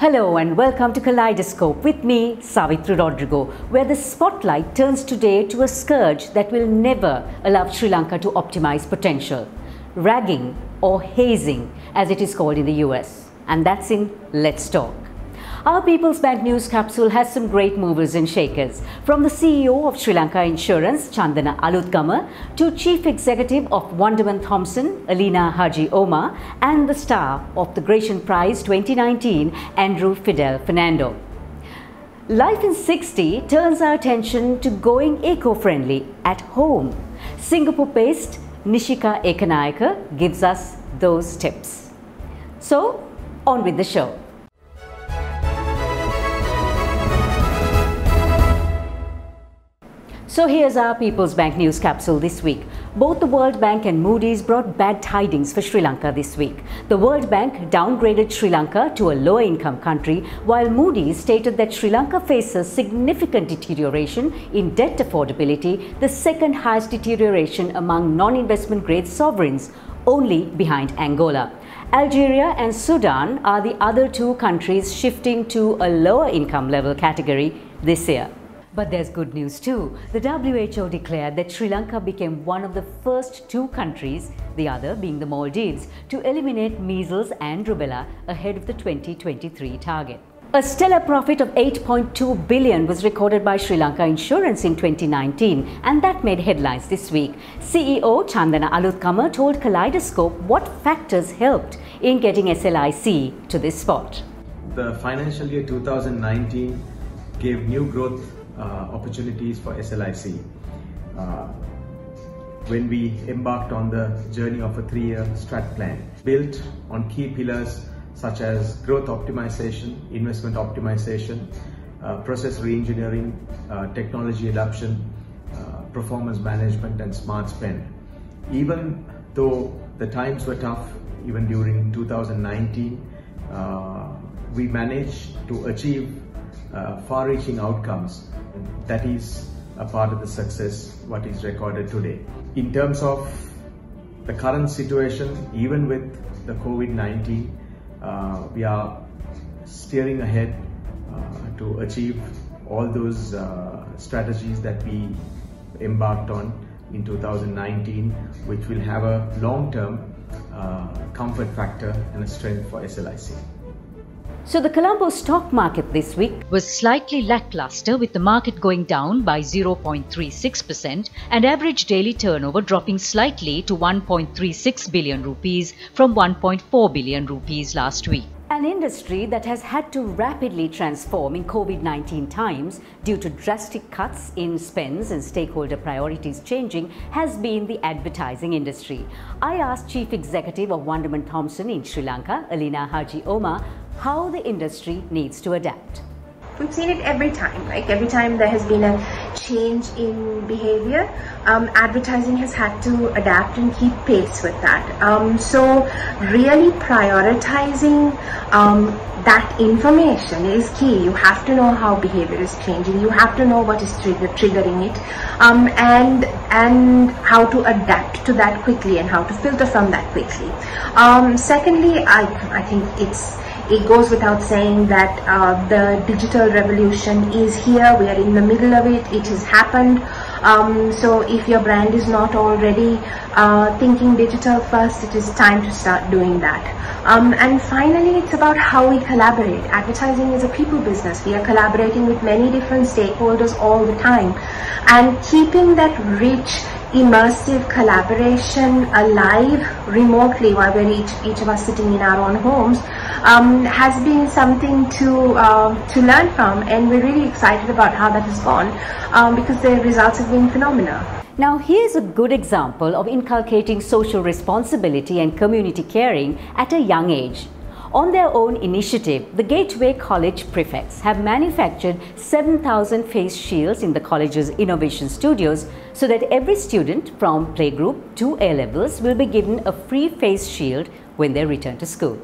Hello and welcome to Kaleidoscope with me, Savithri Rodrigo, where the spotlight turns today to a scourge that will never allow Sri Lanka to optimize potential. Ragging or hazing, as it is called in the US. And that's in Let's Talk. Our People's Bank News Capsule has some great movers and shakers. From the CEO of Sri Lanka Insurance, Chandana Aluthgama, to Chief Executive of Wunderman Thompson, Alina Haji Omar, and the star of the Gratian Prize 2019, Andrew Fidel Fernando. Life in 60 turns our attention to going eco-friendly at home. Singapore-based Nishika Ekanayaka gives us those tips. So, on with the show. So here's our People's Bank News Capsule this week. Both the World Bank and Moodys brought bad tidings for Sri Lanka this week. The World Bank downgraded Sri Lanka to a lower income country, while Moodys stated that Sri Lanka faces significant deterioration in debt affordability, the second highest deterioration among non-investment grade sovereigns, only behind Angola. Algeria and Sudan are the other two countries shifting to a lower income level category this year. But there's good news too. The WHO declared that Sri Lanka became one of the first two countries, the other being the Maldives, to eliminate measles and rubella ahead of the 2023 target. A stellar profit of 8.2 billion was recorded by Sri Lanka Insurance in 2019, and that made headlines this week. CEO Chandana Aluthgama told Kaleidoscope what factors helped in getting SLIC to this spot. The financial year 2019 gave new growth opportunities for SLIC. When we embarked on the journey of a 3-year strat plan, built on key pillars such as growth optimization, investment optimization, process re-engineering, technology adoption, performance management and smart spend. Even though the times were tough, even during 2019, we managed to achieve far-reaching outcomes. That is a part of the success what is recorded today. In terms of the current situation, even with the COVID-19, we are steering ahead to achieve all those strategies that we embarked on in 2019, which will have a long-term comfort factor and a strength for SLIC. So the Kalambo stock market this week was slightly lackluster, with the market going down by 0.36% and average daily turnover dropping slightly to 1.36 billion rupees from 1.4 billion rupees last week. An industry that has had to rapidly transform in COVID-19 times due to drastic cuts in spends and stakeholder priorities changing has been the advertising industry. I asked Chief Executive of Wunderman Thompson in Sri Lanka, Alina Haji Omar, how the industry needs to adapt. We've seen it every time, like every time there has been a change in behavior, advertising has had to adapt and keep pace with that. So really prioritizing that information is key. You have to know how behavior is changing. You have to know what is triggering it, and how to adapt to that quickly and how to filter from that quickly. Secondly, I think it goes without saying that the digital revolution is here. We are in the middle of it. It has happened. So if your brand is not already thinking digital first, it is time to start doing that. And finally, it's about how we collaborate. Advertising is a people business. We are collaborating with many different stakeholders all the time, and keeping that rich, immersive collaboration alive remotely while we're each of us sitting in our own homes has been something to learn from, and we're really excited about how that has gone because the results have been phenomenal. Now here's a good example of inculcating social responsibility and community caring at a young age. On their own initiative, the Gateway College prefects have manufactured 7,000 face shields in the college's innovation studios so that every student from playgroup to A-levels will be given a free face shield when they return to school.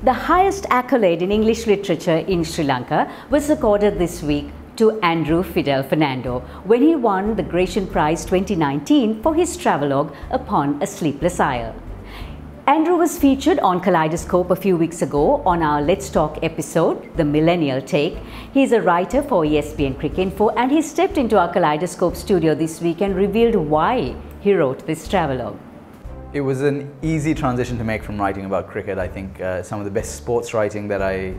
The highest accolade in English literature in Sri Lanka was accorded this week to Andrew Fidel Fernando when he won the Gratian Prize 2019 for his travelogue Upon a Sleepless Isle. Andrew was featured on Kaleidoscope a few weeks ago on our Let's Talk episode, The Millennial Take. He's a writer for ESPN Cricinfo, and he stepped into our Kaleidoscope studio this week and revealed why he wrote this travelogue. It was an easy transition to make from writing about cricket. I think some of the best sports writing that I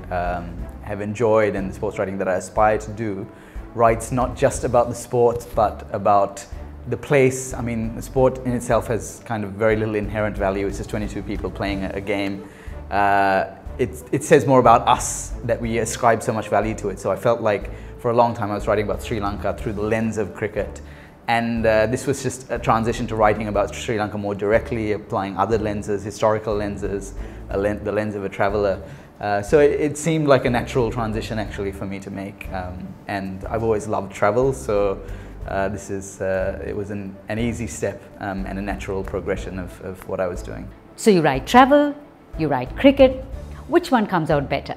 have enjoyed and the sports writing that I aspire to do writes not just about the sport but about the place. I mean, the sport in itself has kind of very little inherent value. It's just 22 people playing a game. It says more about us that we ascribe so much value to it. So I felt like for a long time I was writing about Sri Lanka through the lens of cricket. And this was just a transition to writing about Sri Lanka more directly, applying other lenses, historical lenses, the lens of a traveler. So it seemed like a natural transition actually for me to make. And I've always loved travel, so it was an easy step and a natural progression of what I was doing. So you write travel, you write cricket. Which one comes out better?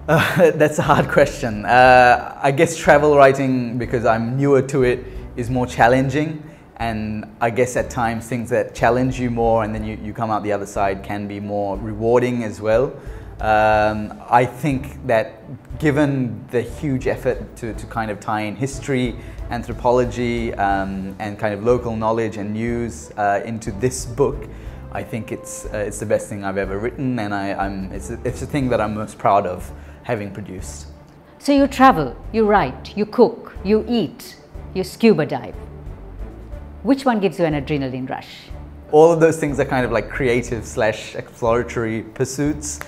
That's a hard question. I guess travel writing, because I'm newer to it, is more challenging, and I guess at times things that challenge you more and then you come out the other side can be more rewarding as well. I think that given the huge effort to kind of tie in history, anthropology and kind of local knowledge and news into this book, I think it's the best thing I've ever written, and it's the thing that I'm most proud of having produced. So you travel, you write, you cook, you eat, you scuba dive. Which one gives you an adrenaline rush? All of those things are kind of like creative / exploratory pursuits.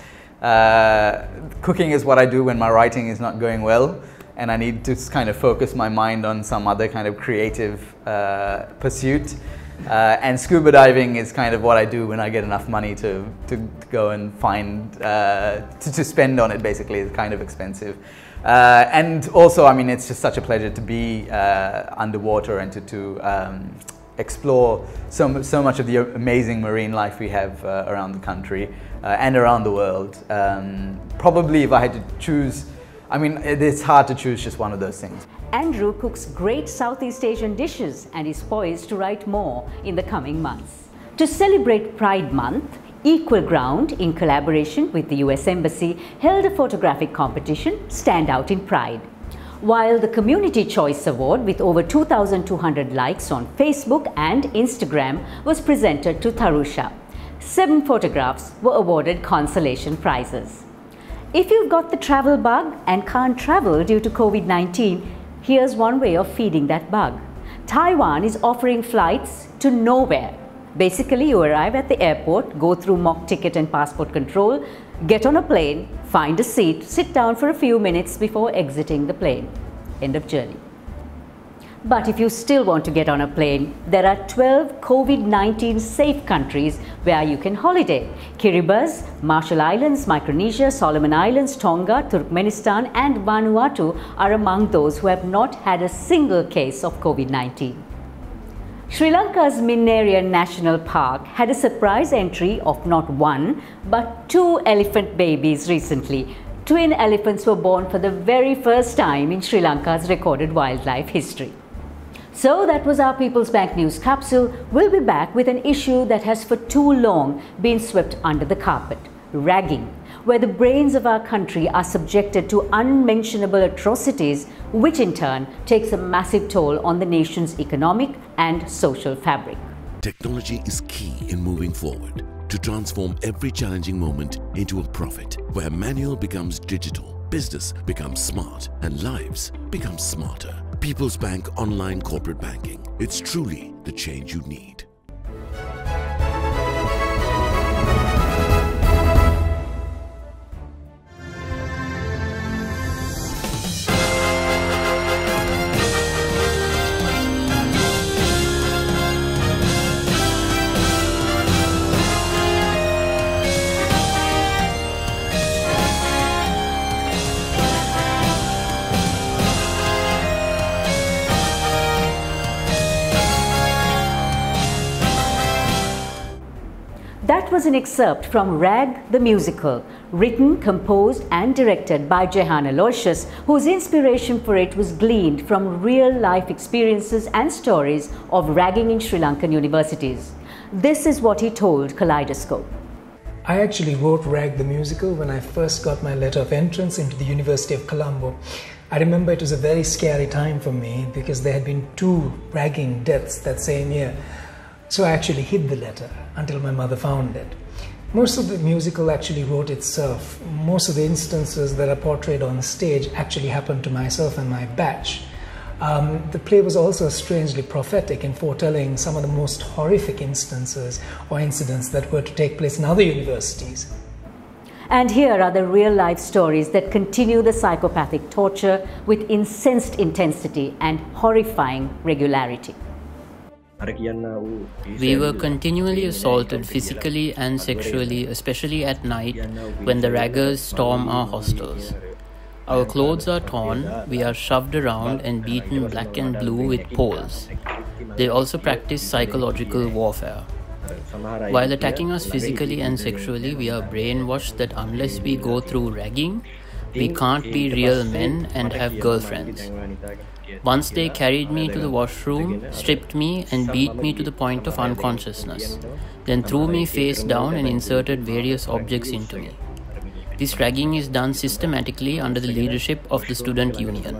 Cooking is what I do when my writing is not going well and I need to kind of focus my mind on some other kind of creative pursuit. And scuba diving is kind of what I do when I get enough money to go and find, to spend on it basically. It's kind of expensive. And also, I mean, it's just such a pleasure to be underwater and to explore so much of the amazing marine life we have around the country and around the world. Probably if I had to choose, I mean, it's hard to choose just one of those things. Andrew cooks great Southeast Asian dishes and is poised to write more in the coming months. To celebrate Pride Month, Equal Ground, in collaboration with the US Embassy, held a photographic competition, Stand Out in Pride. While the Community Choice Award, with over 2,200 likes on Facebook and Instagram, was presented to Tharusha. 7 photographs were awarded consolation prizes. If you've got the travel bug and can't travel due to COVID-19, here's one way of feeding that bug. Taiwan is offering flights to nowhere. Basically, you arrive at the airport, go through mock ticket and passport control, get on a plane, find a seat, sit down for a few minutes before exiting the plane. End of journey. But if you still want to get on a plane, there are 12 COVID-19 safe countries where you can holiday. Kiribati, Marshall Islands, Micronesia, Solomon Islands, Tonga, Turkmenistan and Vanuatu are among those who have not had a single case of COVID-19. Sri Lanka's Minnerian National Park had a surprise entry of not 1 but 2 elephant babies recently. Twin elephants were born for the very first time in Sri Lanka's recorded wildlife history. So that was our People's Bank News Capsule. We'll be back with an issue that has for too long been swept under the carpet: ragging, where the brains of our country are subjected to unmentionable atrocities, which in turn takes a massive toll on the nation's economic and social fabric. Technology is key in moving forward to transform every challenging moment into a profit, where manual becomes digital, business becomes smart, and lives become smarter. People's Bank Online Corporate Banking. It's truly the change you need. That was an excerpt from Rag the Musical, written, composed and directed by Jehan Aloysius, whose inspiration for it was gleaned from real-life experiences and stories of ragging in Sri Lankan universities. This is what he told Kaleidoscope. I actually wrote Rag the Musical when I first got my letter of entrance into the University of Kalambo. I remember it was a very scary time for me because there had been 2 ragging deaths that same year. So I actually hid the letter until my mother found it. Most of the musical actually wrote itself. Most of the instances that are portrayed on stage actually happened to myself and my batch. The play was also strangely prophetic in foretelling some of the most horrific instances or incidents that were to take place in other universities. And here are the real-life stories that continue the psychopathic torture with incensed intensity and horrifying regularity. We were continually assaulted physically and sexually, especially at night when the raggers storm our hostels. Our clothes are torn, we are shoved around and beaten black and blue with poles. They also practice psychological warfare. While attacking us physically and sexually, we are brainwashed that unless we go through ragging, we can't be real men and have girlfriends. Once they carried me to the washroom, stripped me and beat me to the point of unconsciousness, then threw me face down and inserted various objects into me. This ragging is done systematically under the leadership of the student union.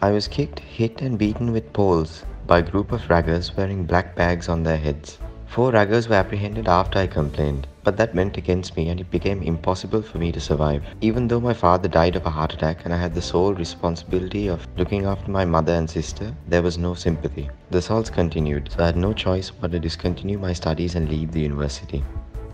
I was kicked, hit and beaten with poles by a group of raggers wearing black bags on their heads. 4 raggers were apprehended after I complained, but that went against me and it became impossible for me to survive. Even though my father died of a heart attack and I had the sole responsibility of looking after my mother and sister, there was no sympathy. The assaults continued, so I had no choice but to discontinue my studies and leave the university.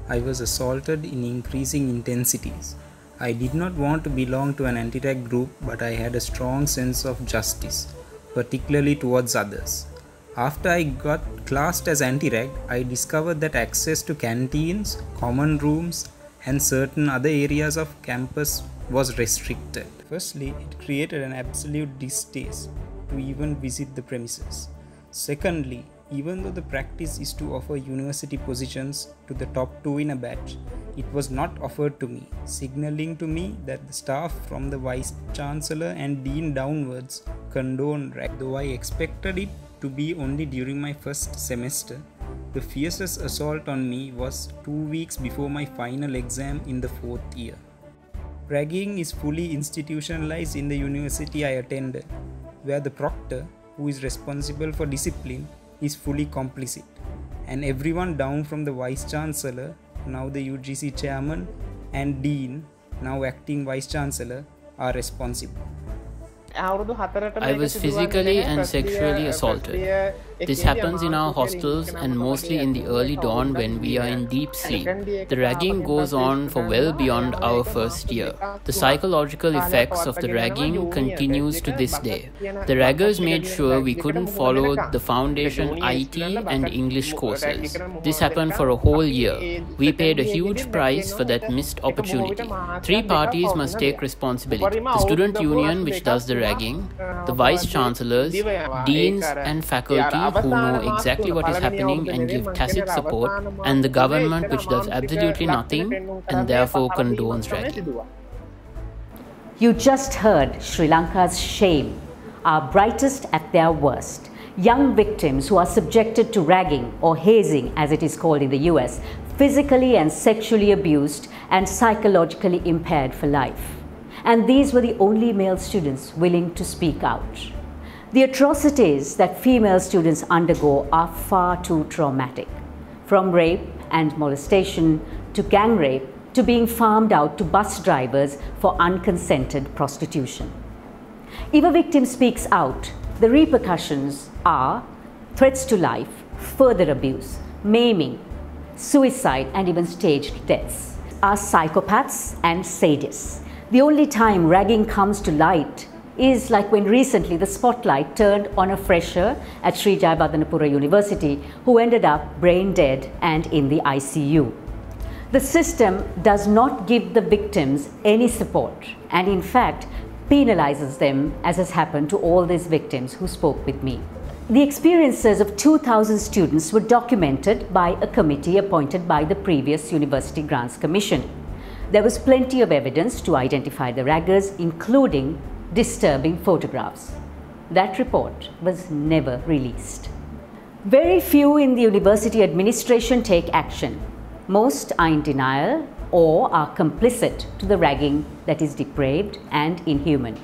I was assaulted in increasing intensities. I did not want to belong to an anti-rag group, but I had a strong sense of justice, particularly towards others. After I got classed as anti-rag, I discovered that access to canteens, common rooms, and certain other areas of campus was restricted. Firstly, it created an absolute distaste to even visit the premises. Secondly, even though the practice is to offer university positions to the top 2 in a batch, it was not offered to me, signaling to me that the staff from the Vice-Chancellor and Dean downwards condoned rag. Though I expected it to be only during my first semester, the fiercest assault on me was 2 weeks before my final exam in the 4th year. Ragging is fully institutionalized in the university I attended, where the proctor, who is responsible for discipline, is fully complicit, and everyone down from the Vice-Chancellor, now the UGC Chairman, and Dean, now acting Vice-Chancellor, are responsible. I was physically and sexually assaulted. This happens in our hostels and mostly in the early dawn when we are in deep sleep. The ragging goes on for well beyond our first year. The psychological effects of the ragging continues to this day. The raggers made sure we couldn't follow the foundation IT and English courses. This happened for a whole year. We paid a huge price for that missed opportunity. 3 parties must take responsibility. The student union, which does the ragging, the vice-chancellors, deans and faculty who know exactly what is happening and give tacit support, and the government, which does absolutely nothing and therefore condones ragging. You just heard Sri Lanka's shame, our brightest at their worst. Young victims who are subjected to ragging or hazing, as it is called in the US, physically and sexually abused and psychologically impaired for life. And these were the only male students willing to speak out. The atrocities that female students undergo are far too traumatic. From rape and molestation to gang rape to being farmed out to bus drivers for unconsented prostitution. If a victim speaks out, the repercussions are threats to life, further abuse, maiming, suicide, and even staged deaths. Are psychopaths and sadists. The only time ragging comes to light is like when recently the spotlight turned on a fresher at Sri Jayavardenepura University who ended up brain dead and in the ICU. The system does not give the victims any support and in fact penalizes them, as has happened to all these victims who spoke with me. The experiences of 2,000 students were documented by a committee appointed by the previous University Grants Commission. There was plenty of evidence to identify the raggers, including disturbing photographs. That report was never released. Very few in the university administration take action. Most are in denial or are complicit to the ragging that is depraved and inhuman.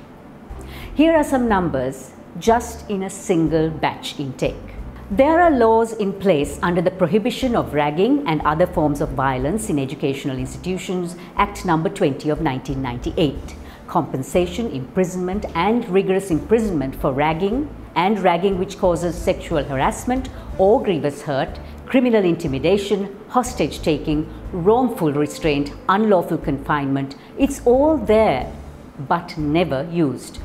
Here are some numbers just in a single batch intake. There are laws in place under the Prohibition of Ragging and Other Forms of Violence in Educational Institutions, Act No. 20 of 1998. Compensation, imprisonment and rigorous imprisonment for ragging and ragging which causes sexual harassment or grievous hurt, criminal intimidation, hostage taking, wrongful restraint, unlawful confinement. It's all there, but never used.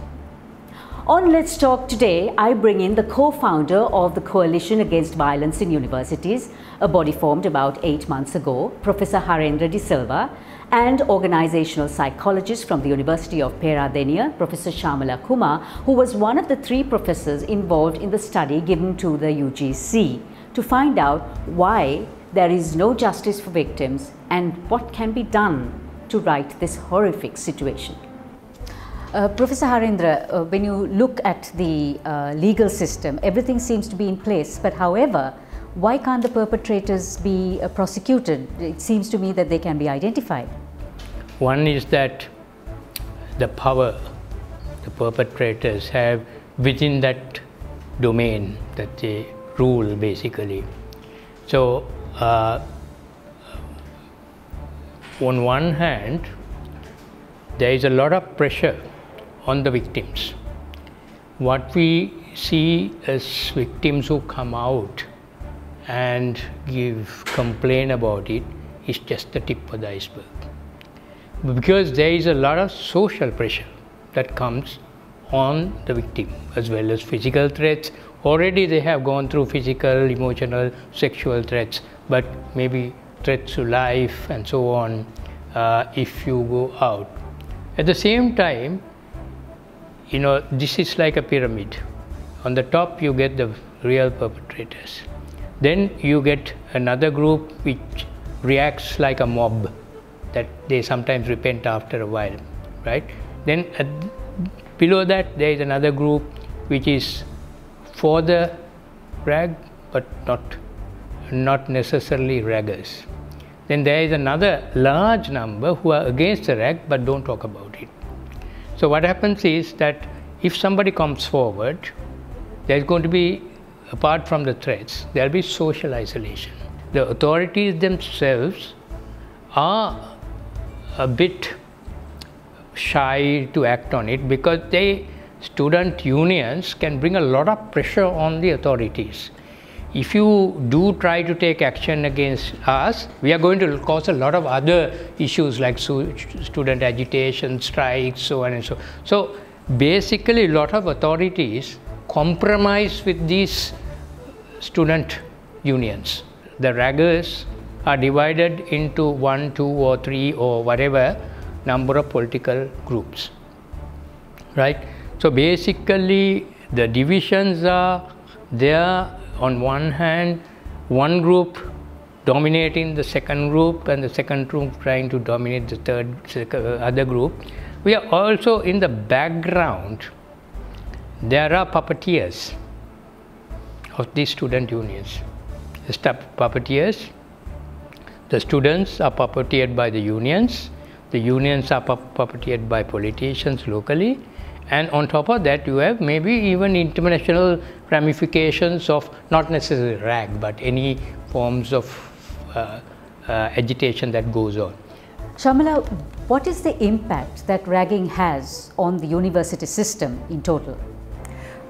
On Let's Talk today, I bring in the co-founder of the Coalition Against Violence in Universities, a body formed about 8 months ago, Professor Harendra De Silva, and organizational psychologist from the University of Peradeniya, Professor Shamala Kumar, who was one of the 3 professors involved in the study given to the UGC to find out why there is no justice for victims and what can be done to right this horrific situation. Professor Harendra, when you look at the legal system, everything seems to be in place, but however, why can't the perpetrators be prosecuted? It seems to me that they can be identified. One is that the power the perpetrators have within that domain that they rule basically. So, on one hand, there is a lot of pressure on the victims. What we see as victims who come out and complain about it is just the tip of the iceberg. Because there is a lot of social pressure that comes on the victim as well as physical threats. Already they have gone through physical, emotional, sexual threats, but maybe threats to life and so on if you go out. At the same time, you know, this is like a pyramid. On the top you get the real perpetrators. Then you get another group which reacts like a mob, that they sometimes repent after a while, right? Then below that there is another group which is for the rag but not necessarily raggers. Then there is another large number who are against the rag but don't talk about it. So what happens is that if somebody comes forward, there is going to be, apart from the threats, there will be social isolation. The authorities themselves are a bit shy to act on it because student unions can bring a lot of pressure on the authorities. If you do try to take action against us, we are going to cause a lot of other issues like student agitation, strikes, so on and so on. So basically a lot of authorities compromise with these student unions. The raggers are divided into 1, 2 or 3 or whatever number of political groups, right? So basically the divisions are there. On one hand, one group dominating the second group and the second group trying to dominate the other group. We are also in the background, there are puppeteers of these student unions. The puppeteers, the students are puppeteered by the unions are puppeteered by politicians locally, and on top of that you have maybe even international ramifications of not necessarily rag but any forms of agitation that goes on. Shamala, what is the impact that ragging has on the university system in total?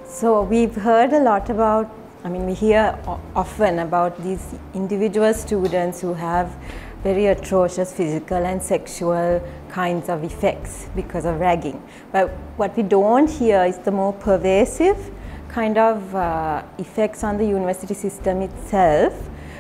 So we've heard a lot about, we hear often about these individual students who have very atrocious physical and sexual kinds of effects because of ragging. But what we don't hear is the more pervasive kind of effects on the university system itself,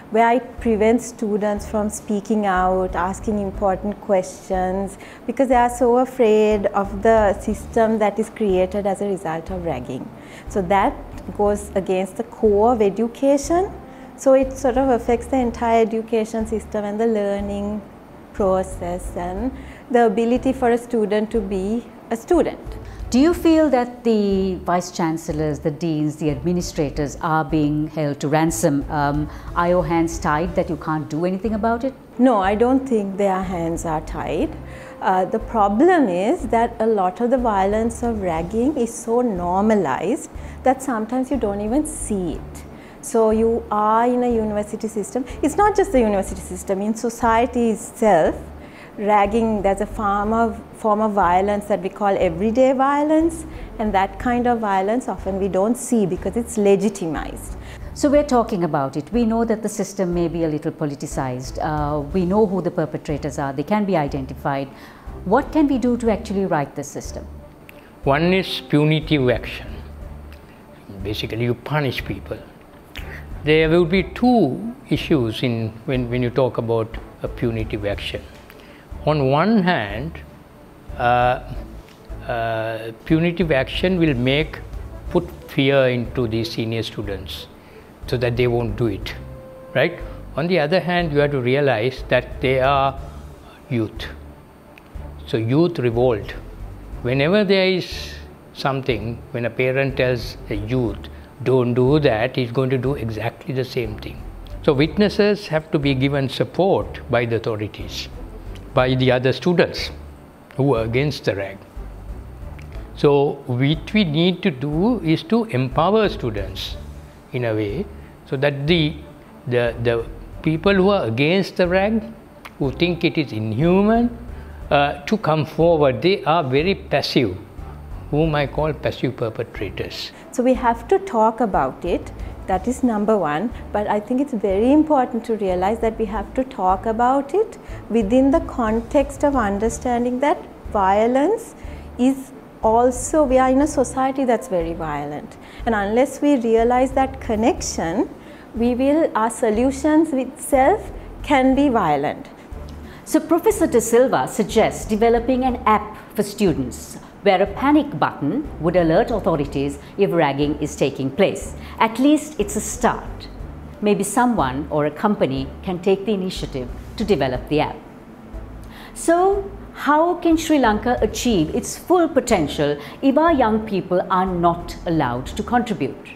where it prevents students from speaking out, asking important questions, because they are so afraid of the system that is created as a result of ragging. So that goes against the core of education. So it sort of affects the entire education system and the learning process and the ability for a student to be a student. Do you feel that the vice chancellors, the deans, the administrators are being held to ransom? Are your hands tied that you can't do anything about it? No, I don't think their hands are tied. The problem is that a lot of the violence of ragging is so normalized that sometimes you don't even see it. So you are in a university system. It's not just the university system, in society itself. Ragging, there's a form of violence that we call everyday violence, and that kind of violence often we don't see because it's legitimized. So we're talking about it. We know that the system may be a little politicized. We know who the perpetrators are. They can be identified. What can we do to actually right this system? One is punitive action. Basically, you punish people. There will be two issues when you talk about a punitive action. On one hand, punitive action will put fear into the senior students so that they won't do it, right? On the other hand, you have to realize that they are youth. So youth revolt. Whenever there is something, when a parent tells a youth, don't do that, he's going to do exactly the same thing. So witnesses have to be given support by the authorities, by the other students who are against the rag. So what we need to do is to empower students in a way so that the people who are against the rag, who think it is inhuman, to come forward. They are very passive, whom I call passive perpetrators. So we have to talk about it. That is number one, but I think it's very important to realize that we have to talk about it within the context of understanding that violence is also, we are in a society that's very violent, and unless we realize that connection, our solutions itself can be violent. So Professor De Silva suggests developing an app for students where a panic button would alert authorities if ragging is taking place. At least it's a start. Maybe someone or a company can take the initiative to develop the app. So, how can Sri Lanka achieve its full potential if our young people are not allowed to contribute?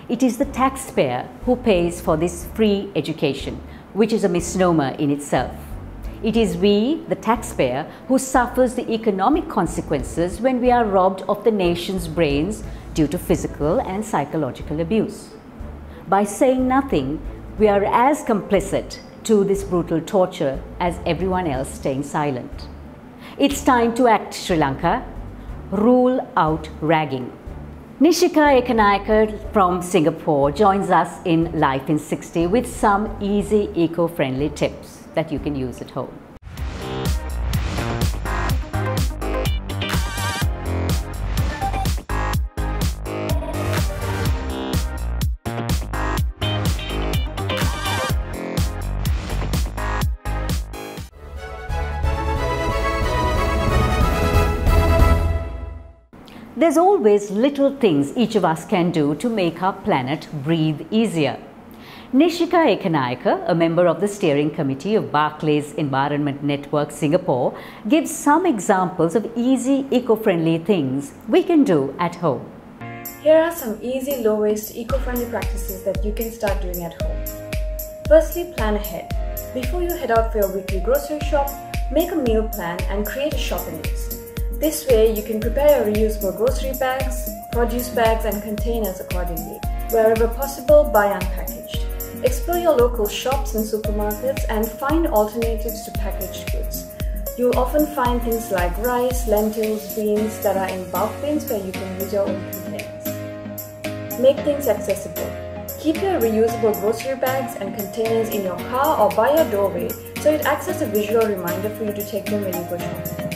It is the taxpayer who pays for this free education, which is a misnomer in itself. It is we, the taxpayer, who suffers the economic consequences when we are robbed of the nation's brains due to physical and psychological abuse. By saying nothing, we are as complicit to this brutal torture as everyone else staying silent. It's time to act, Sri Lanka. Rule out ragging. Nishika Ekanayake from Singapore joins us in Life in 60 with some easy eco-friendly tips that you can use at home. There's always little things each of us can do to make our planet breathe easier. Nishika Ekanayake, a member of the steering committee of Barclays Environment Network Singapore, gives some examples of easy eco-friendly things we can do at home. Here are some easy low-waste eco-friendly practices that you can start doing at home. Firstly, plan ahead. Before you head out for your weekly grocery shop, make a meal plan and create a shopping list. This way, you can prepare your reusable grocery bags, produce bags and containers accordingly. Wherever possible, buy unpackaged. Explore your local shops and supermarkets and find alternatives to packaged goods. You'll often find things like rice, lentils, beans that are in bulk bins where you can use your own containers. Make things accessible. Keep your reusable grocery bags and containers in your car or by your doorway so it acts as a visual reminder for you to take them when you go shopping.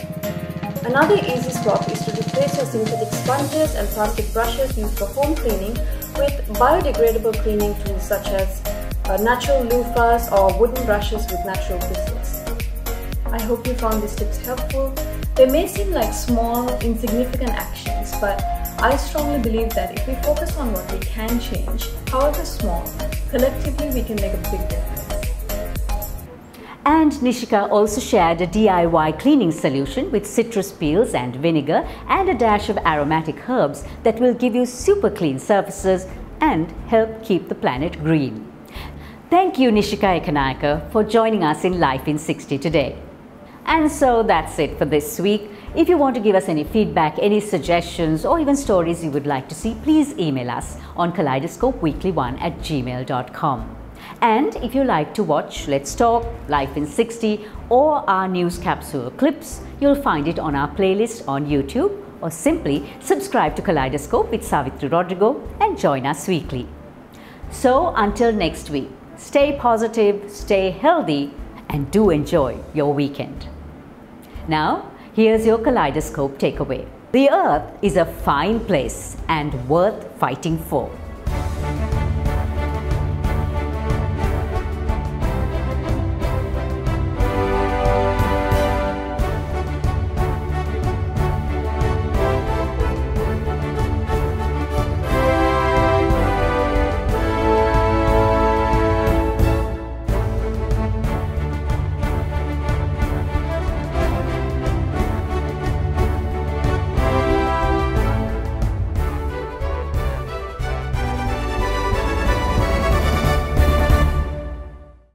Another easy swap is to replace your synthetic sponges and plastic brushes used for home cleaning with biodegradable cleaning tools such as natural loofahs or wooden brushes with natural bristles. I hope you found these tips helpful. They may seem like small, insignificant actions, but I strongly believe that if we focus on what we can change, however small, collectively we can make a big difference. And Nishika also shared a DIY cleaning solution with citrus peels and vinegar and a dash of aromatic herbs that will give you super clean surfaces and help keep the planet green. Thank you, Nishika Ekanayaka, for joining us in Life in 60 today. And so that's it for this week. If you want to give us any feedback, any suggestions, or even stories you would like to see, please email us on kaleidoscopeweekly1@gmail.com. And if you like to watch Let's Talk, Life in 60, or our news capsule clips, you'll find it on our playlist on YouTube, or simply subscribe to Kaleidoscope with Savithri Rodrigo and join us weekly. So until next week, stay positive, stay healthy, and do enjoy your weekend. Now, here's your Kaleidoscope takeaway. The Earth is a fine place and worth fighting for.